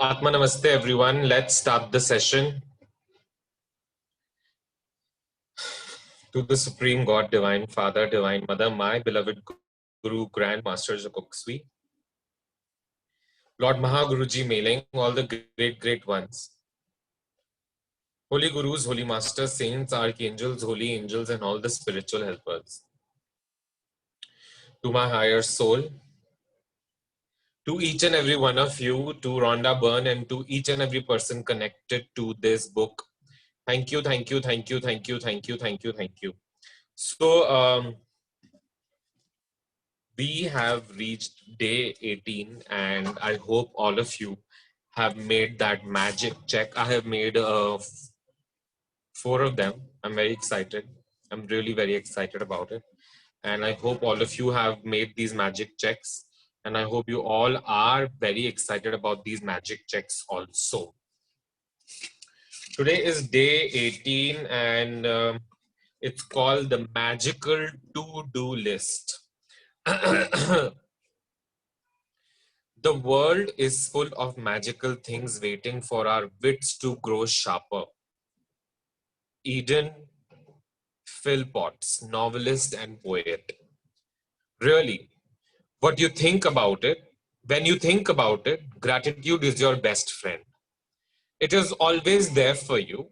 Atma Namaste, everyone. Let's start the session. To the Supreme God, Divine Father, Divine Mother, my beloved Guru, Grand Masters of Kuksui, Lord Mahaguruji mailing all the great ones, Holy Gurus, Holy Masters, Saints, Archangels, Holy Angels, and all the spiritual helpers. To my higher soul, to each and every one of you, to Rhonda Byrne, and to each and every person connected to this book. Thank you, thank you, thank you, thank you, thank you, thank you, thank you. So, we have reached day 18 and I hope all of you have made that magic check. I have made 4 of them. I'm very excited. I'm really very excited about it. And I hope all of you have made these magic checks. And I hope you all are very excited about these magic checks also. Today is day 18 and it's called the magical to-do list. The world is full of magical things waiting for our wits to grow sharper. Eden Philpotts, novelist and poet. Really, what you think about it, when you think about it, gratitude is your best friend. It is always there for you,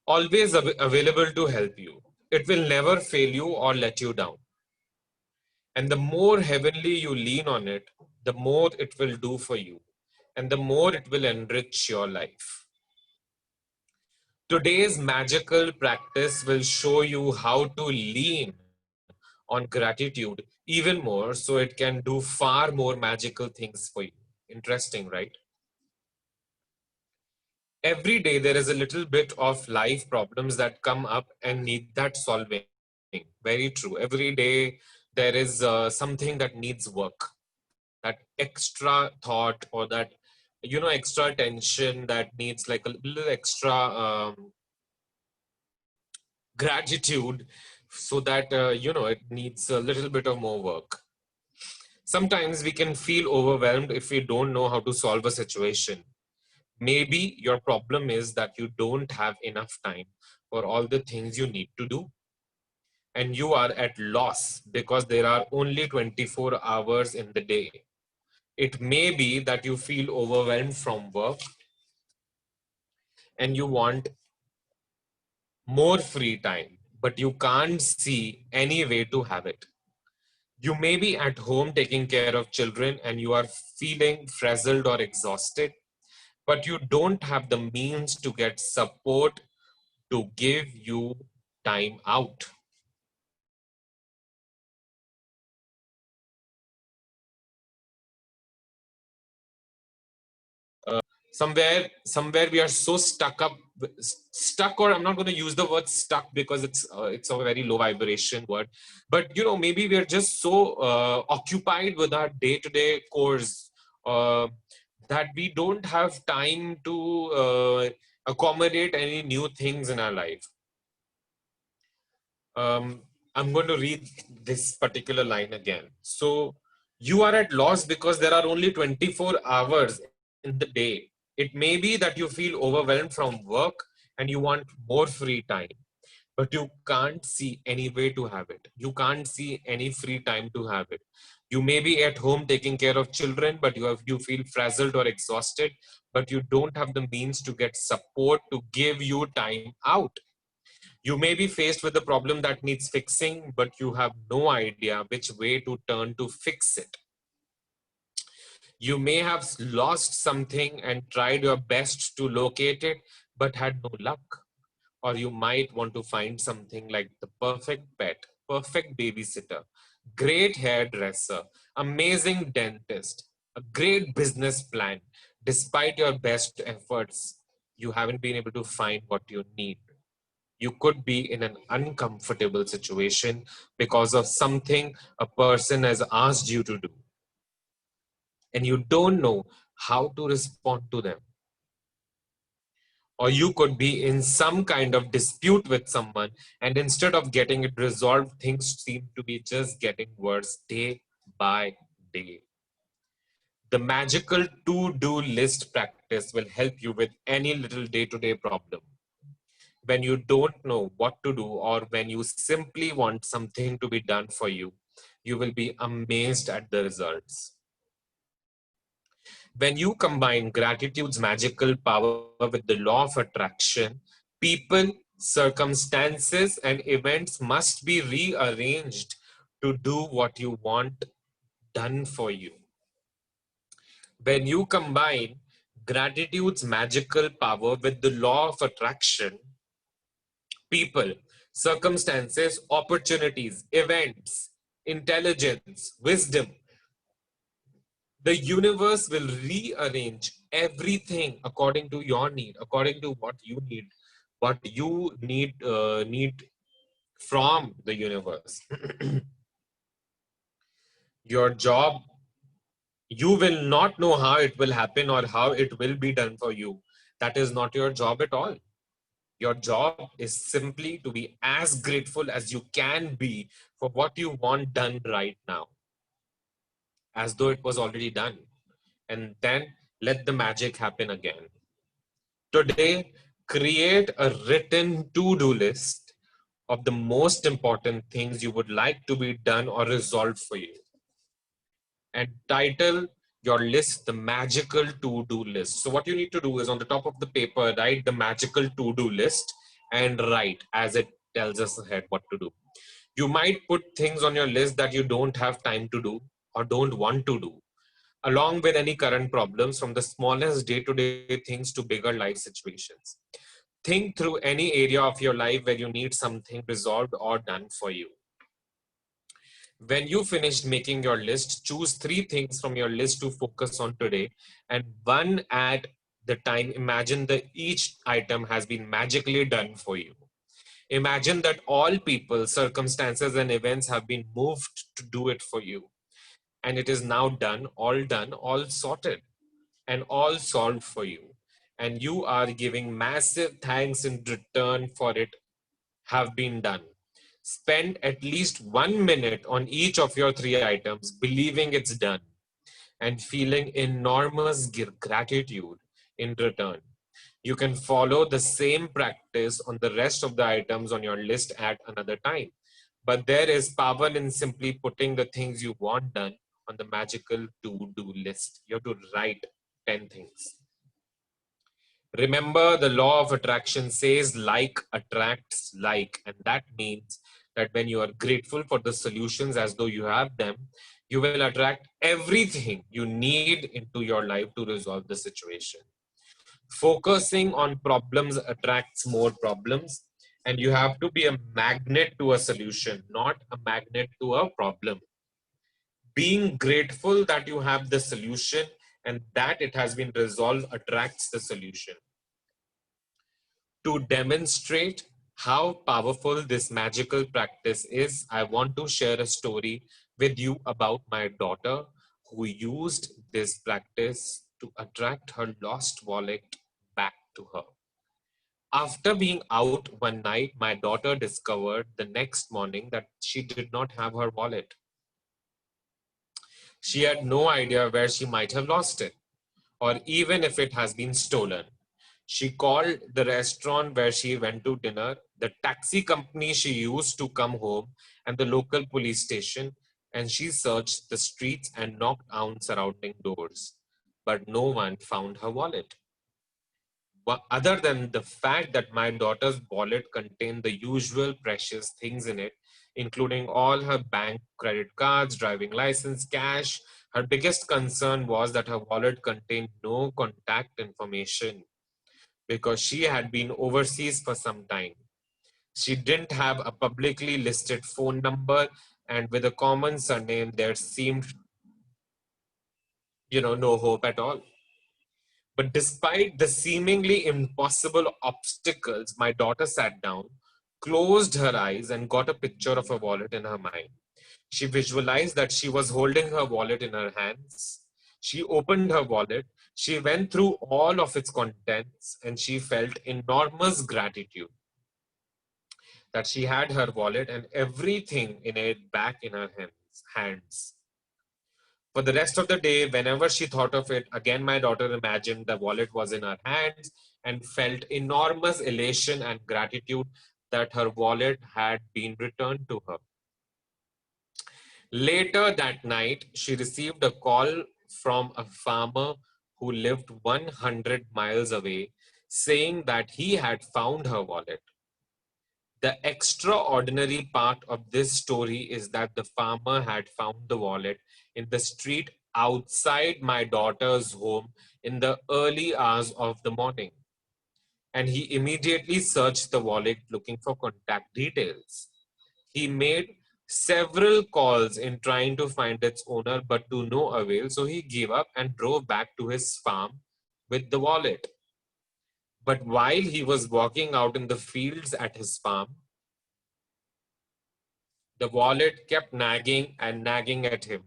always available to help you. It will never fail you or let you down. And the more heavenly you lean on it, the more it will do for you, and the more it will enrich your life. Today's magical practice will show you how to lean on gratitude even more so it can do far more magical things for you. Interesting, right? Every day there is a little bit of life problems that come up and need that solving. Very true. Every day there is something that needs work. That extra thought or that, extra tension that needs like a little extra gratitude so that it needs a little bit of more work. Sometimes we can feel overwhelmed if we don't know how to solve a situation. Maybe your problem is that you don't have enough time for all the things you need to do, and you are at loss because there are only 24 hours in the day. It may be that you feel overwhelmed from work and you want more free time, but you can't see any way to have it. You may be at home taking care of children and you are feeling frazzled or exhausted, but you don't have the means to get support to give you time out. Somewhere we are so stuck, or I'm not going to use the word stuck because it's a very low vibration word, but maybe we are just so occupied with our day-to-day chores that we don't have time to accommodate any new things in our life. I'm going to read this particular line again. So you are at loss because there are only 24 hours in the day. It may be that you feel overwhelmed from work and you want more free time, but you can't see any way to have it. You can't see any free time to have it. You may be at home taking care of children, but you feel frazzled or exhausted, but you don't have the means to get support to give you time out. You may be faced with a problem that needs fixing, but you have no idea which way to turn to fix it. You may have lost something and tried your best to locate it, but had no luck. Or you might want to find something like the perfect pet, perfect babysitter, great hairdresser, amazing dentist, a great business plan. Despite your best efforts, you haven't been able to find what you need. You could be in an uncomfortable situation because of something a person has asked you to do, and you don't know how to respond to them. Or you could be in some kind of dispute with someone, and instead of getting it resolved, things seem to be just getting worse day by day. The magical to-do list practice practice will help you with any little day-to-day problem. When you don't know what to do, or when you simply want something to be done for you, you will be amazed at the results. When you combine gratitude's magical power with the law of attraction, people, circumstances, and events must be rearranged to do what you want done for you. When you combine gratitude's magical power with the law of attraction, people, circumstances, opportunities, events, intelligence, wisdom, the universe will rearrange everything according to your need, according to what you need from the universe. Your job, you will not know how it will happen or how it will be done for you. That is not your job at all. Your job is simply to be as grateful as you can be for what you want done right now, as though it was already done, and then let the magic happen again. Today, create a written to-do list of the most important things you would like to be done or resolved for you, and title your list the magical to-do list. So what you need to do is, on the top of the paper, write the magical to-do list and write as it tells us ahead what to do. You might put things on your list that you don't have time to do or don't want to do, along with any current problems, from the smallest day-to-day things to bigger life situations. Think through any area of your life where you need something resolved or done for you. When you finish making your list, choose 3 things from your list to focus on today, and one at the time. Imagine that each item has been magically done for you. Imagine that all people, circumstances, and events have been moved to do it for you. And it is now done, all sorted, and all solved for you. And you are giving massive thanks in return for it have been done. Spend at least 1 minute on each of your 3 items, believing it's done and feeling enormous gratitude in return. You can follow the same practice on the rest of the items on your list at another time. But there is power in simply putting the things you want done on the magical to-do list. You have to write 10 things. Remember, the law of attraction says like attracts like, and that means that when you are grateful for the solutions as though you have them, you will attract everything you need into your life to resolve the situation. Focusing on problems attracts more problems, and you have to be a magnet to a solution, not a magnet to a problem. Being grateful that you have the solution and that it has been resolved attracts the solution. To demonstrate how powerful this magical practice is, I want to share a story with you about my daughter who used this practice to attract her lost wallet back to her. After being out one night, my daughter discovered the next morning that she did not have her wallet. She had no idea where she might have lost it, or even if it has been stolen. She called the restaurant where she went to dinner, the taxi company she used to come home, and the local police station, and she searched the streets and knocked on surrounding doors. But no one found her wallet. Other than the fact that my daughter's wallet contained the usual precious things in it, including all her bank credit cards, driving license, cash. Her biggest concern was that her wallet contained no contact information because she had been overseas for some time. She didn't have a publicly listed phone number, and with a common surname, there seemed, no hope at all. But despite the seemingly impossible obstacles, my daughter sat down, closed her eyes, and got a picture of her wallet in her mind. She visualized that she was holding her wallet in her hands. She opened her wallet. She went through all of its contents, and she felt enormous gratitude that she had her wallet and everything in it back in her hands. For the rest of the day, whenever she thought of it, again my daughter imagined the wallet was in her hands and felt enormous elation and gratitude that her wallet had been returned to her. Later that night, she received a call from a farmer who lived 100 miles away, saying that he had found her wallet. The extraordinary part of this story is that the farmer had found the wallet in the street outside my daughter's home in the early hours of the morning. And he immediately searched the wallet looking for contact details. He made several calls in trying to find its owner, but to no avail. So he gave up and drove back to his farm with the wallet. But while he was walking out in the fields at his farm, the wallet kept nagging and nagging at him.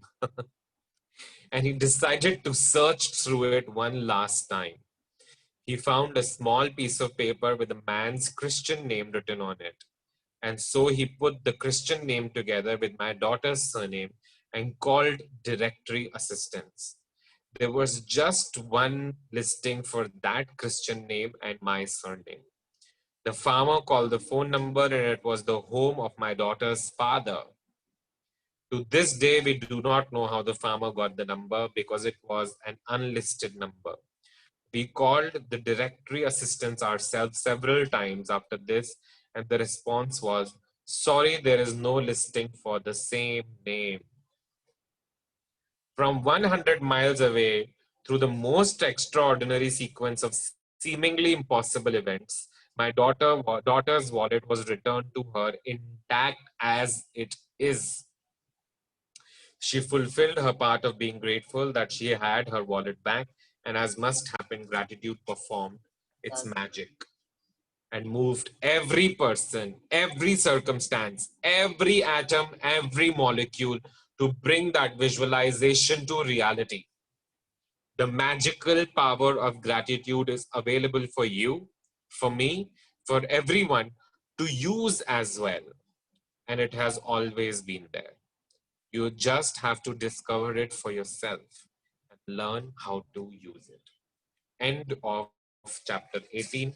And he decided to search through it one last time. He found a small piece of paper with a man's Christian name written on it. And so he put the Christian name together with my daughter's surname and called directory assistance. There was just one listing for that Christian name and my surname. The farmer called the phone number and it was the home of my daughter's father. To this day, we do not know how the farmer got the number because it was an unlisted number. We called the directory assistants ourselves several times after this, and the response was, sorry, there is no listing for the same name. From 100 miles away, through the most extraordinary sequence of seemingly impossible events, my daughter's wallet was returned to her intact as it is. She fulfilled her part of being grateful that she had her wallet back, and as must happen, gratitude performed its magic and moved every person, every circumstance, every atom, every molecule to bring that visualization to reality. The magical power of gratitude is available for you, for me, for everyone to use as well. And it has always been there. You just have to discover it for yourself and learn how to use it. End of chapter 18.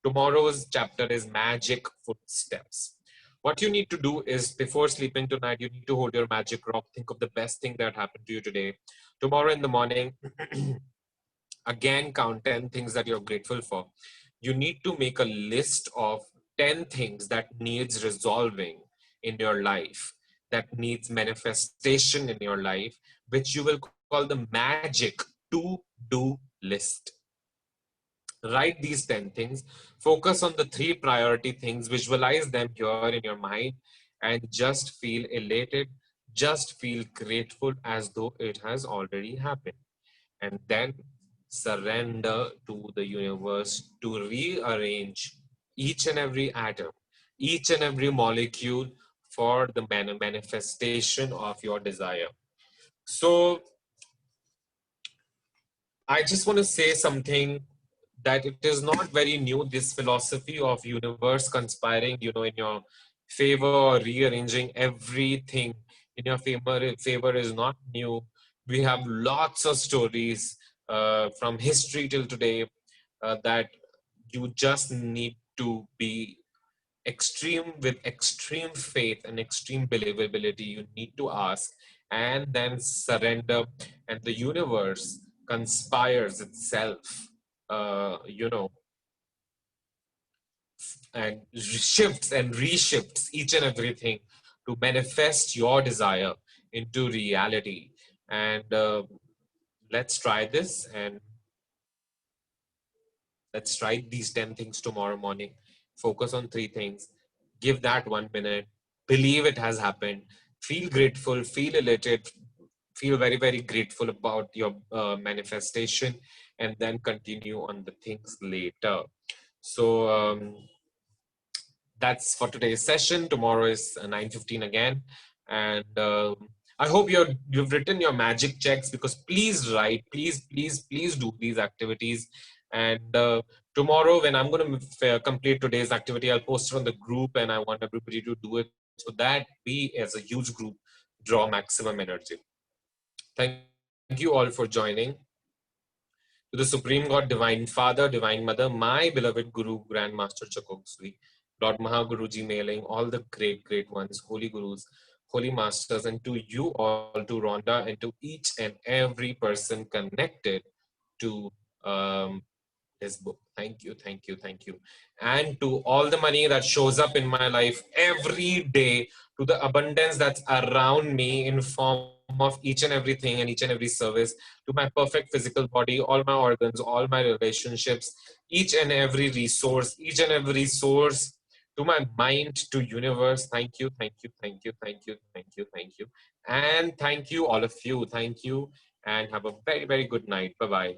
Tomorrow's chapter is Magic Footsteps. What you need to do is before sleeping tonight, you need to hold your magic rock. Think of the best thing that happened to you today. Tomorrow in the morning, again, count 10 things that you're grateful for. You need to make a list of 10 things that needs resolving in your life, that needs manifestation in your life, which you will call the magic to-do list. Write these 10 things, focus on the 3 priority things, visualize them here in your mind, and just feel elated, just feel grateful as though it has already happened. And then surrender to the universe to rearrange each and every atom, each and every molecule for the manifestation of your desire. So I just want to say something that it is not very new. This philosophy of universe conspiring, in your favor or rearranging everything in your favor is not new. We have lots of stories from history till today that you just need to be extreme with extreme faith and extreme believability. You need to ask and then surrender, and the universe conspires itself, you know, and shifts and reshifts each and everything to manifest your desire into reality. And let's try this, and let's write these 10 things tomorrow morning. Focus on 3 things. Give that 1 minute. Believe it has happened. Feel grateful, feel elated, feel very, very grateful about your manifestation, and then continue on the things later. So that's for today's session. Tomorrow is 9:15 again. And I hope you've written your magic checks, because please write, please do these activities. And tomorrow when I'm going to complete today's activity, I'll post it on the group, and I want everybody to do it so that we as a huge group draw maximum energy. Thank you all for joining. To the Supreme God, Divine Father, Divine Mother, my beloved Guru, Grandmaster Chakoksui, Lord Mahaguruji mailing, all the great, great ones, Holy Gurus, Holy Masters, and to you all, to Rhonda, and to each and every person connected to this book. Thank you, thank you, thank you. And to all the money that shows up in my life every day, to the abundance that's around me in form of each and everything and each and every service, to my perfect physical body, all my organs, all my relationships, each and every resource, each and every source, to my mind, to universe. Thank you, thank you, thank you, thank you, thank you, thank you. And thank you, all of you. Thank you, and have a very, very good night. Bye-bye.